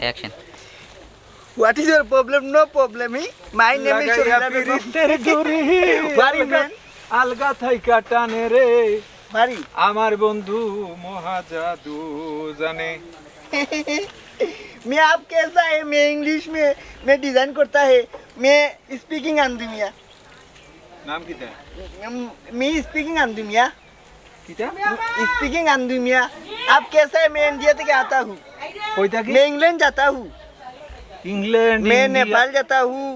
Action. What is your problem? No problem. My name is Sylhet. Bari man. अलगा Thai काटाने रे Bari. আমার বন্ধু মহাজাদু জানে मैं आप कैसा है? मैं इंग्लिश में मैं डिजाइन करता है. मैं स्पीकिंग आंधी मिया. नाम किता मैं स्पीकिंग आंधी मिया. किता स्पीकिंग आंधी मिया. आप कैसा है? मैं इंडिया से आता हूँ. কইতা কি मैं इंग्लैंड जाता हूँ. इंग्लैंड मैं नेपाल जाता हूँ,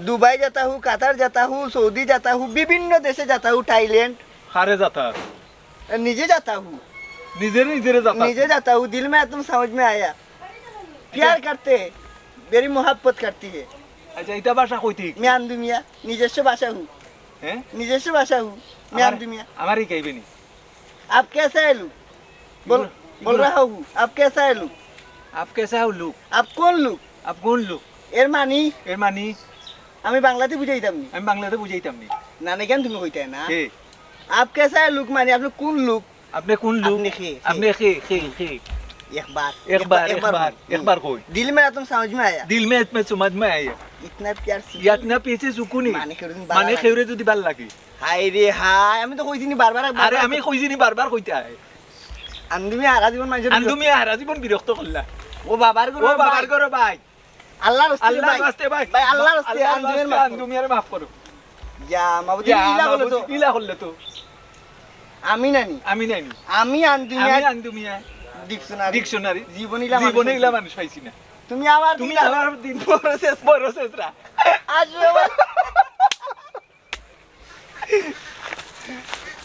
दुबई जाता हूँ, कतर जाता हूँ, सऊदी जाता हूँ, विभिन्न देशे जाता हूँ, थाईलैंड. हारे जाता नीचे जाता हूँ. निजे जाता नीचे जाता हूँ. दिल में तुम समझ में आया. प्यार करते हैं, मेरी मोहब्बत करती है. अच्छा इता भाषा কইতি मैं आंधू मियाँ, निजस्व भाषा हूँ. हैं निजस्व भाषा हूँ. मैं आंधू मियाँ. আমারই কইবেনি आप कैसा है लू? बोल रहा हूँ. आप कैसा है लू? आप कैसा हो लुक आप कौन लू? आप কোন লুক এর মানি এর মানি আমি বাংলাতে বুঝাইতাম নি. আমি বাংলাতে বুঝাইতাম নি না না কেন তুমি কইতে না? কে आप कैसा है लुक माने आपने कौन लुक? আপনি কোন লুক আপনি কে? আপনি কে एक बार एक बार कोई दिल में तुम समझ में आया. दिल में समझ में आया इतना प्यार से यातना पीछे सुकुनी মানে কেউ মানে খেউরে যদি ভাল লাগে হাই রে হাই. আমি তো কইছিনি বারবার আরে আমি কইছিনি বারবার কইতে আয় আন্দুমি আরা জীবন মানুষের আন্দুমি হারা জীবন বিরক্ত করলা ও বাবার গো ও বাবার করো ভাই আল্লাহর রাস্তায় আল্লাহর রাস্তায় ভাই ভাই আল্লাহর রাস্তায় আন্দুমির মাফ আন্দুমি আর মাফ করো ইয়া মাবুদি ইলা বলে তো ইলা করলে তো আমি নানি আমি নাই আমি আন্দুমি আমি আন্দুমি ডিকশনারি জীবনে ইলা মানুষ পাইছি না তুমি আমার তুমি আমার দিন প্রসেস রা আসবে